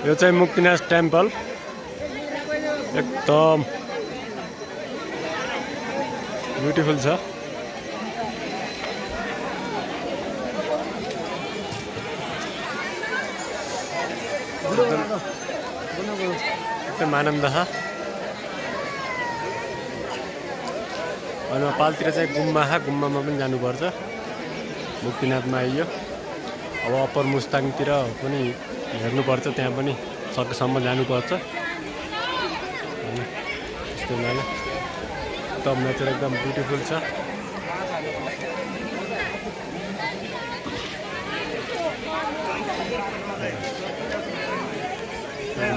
यो चाहिँ मुक्तिनाथ टेम्पल एकदम ब्युटिफुल छ। एकदम आनन्द छ। अनि पालतिर चाहिँ गुम्बा छ, गुम्बामा पनि जानुपर्छ। मुक्तिनाथमा आइयो। अब अप्पर मुस्ताङतिर पनि हेर्नुपर्छ, त्यहाँ पनि सकेसम्म जानुपर्छ। त्यस्तो हुनाले एकदम नेचर एकदम ब्युटिफुल छ।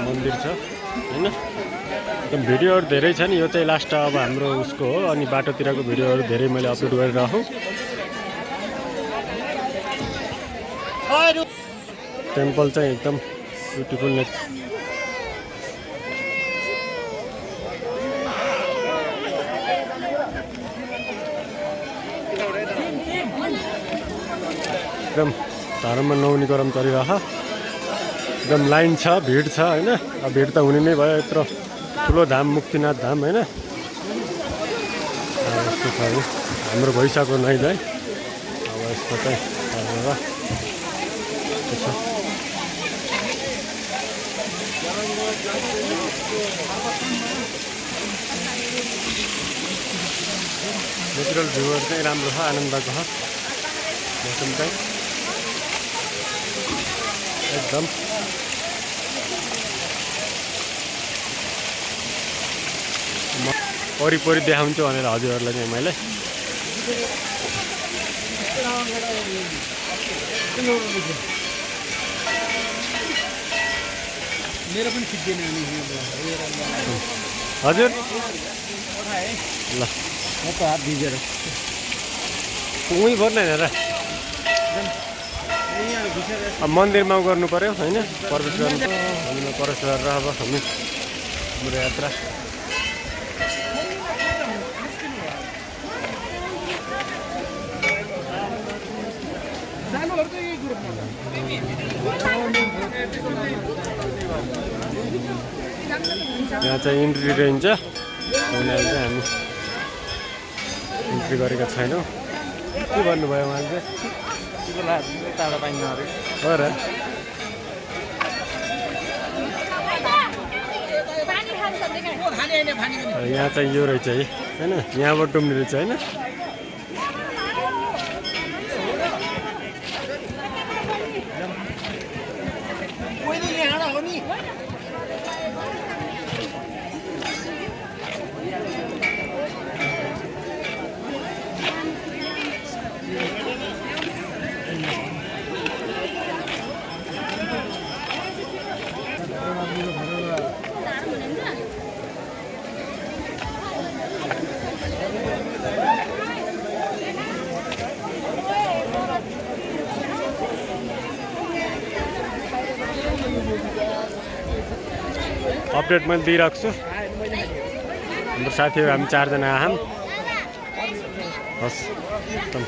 मन्दिर छ हैन। एकदम भिडियोहरू धेरै छ नि। यो चाहिँ लास्ट अब हाम्रो उसको हो। अनि बाटोतिरको भिडियोहरू धेरै मैले अपलोड गरिरहेको। टेम्पल चाहिँ एकदम ब्युटिफुल नै एकदम धर्ममा नौनीकरण गरिरह। एकदम लाइन छ, भिड छ हैन। अब भिड त हुने नै भयो, यत्रो ठुलो धाम मुक्तिनाथ धाम हैन। यस्तो छ हाम्रो भइसक्यो नै है। अब यसको चाहिँ नेचुरल भ्यूहरू चाहिँ राम्रो छ, आनन्दको छ। मौसम चाहिँ एकदम वरिपरि देखाउँछु भनेर हजुरहरूलाई चाहिँ मैले। मेरो पनि खिच्दैन हजुर। ल म त हात भिजेर उही पर्ने हेर। अब मन्दिरमा गर्नु पर्यो हैन, प्रवेश गर्नु। मन्दिरमा प्रवेश गरेर अब हामी हाम्रो यात्रा यहाँ चाहिँ इन्ट्री रहन्छ। उनीहरूले चाहिँ हामी इन्ट्री गरेका छैनौँ। के भन्नुभयो उहाँले चाहिँ? टाढा पाइन्न अरे हो र। यहाँ चाहिँ यो रहेछ है होइन, यहाँबाट डुब्ने रहेछ होइन। अपडेट मैले दिइरहेको छु। हाम्रो साथीहरू हामी 4 जना आयौँ। हस् एकदम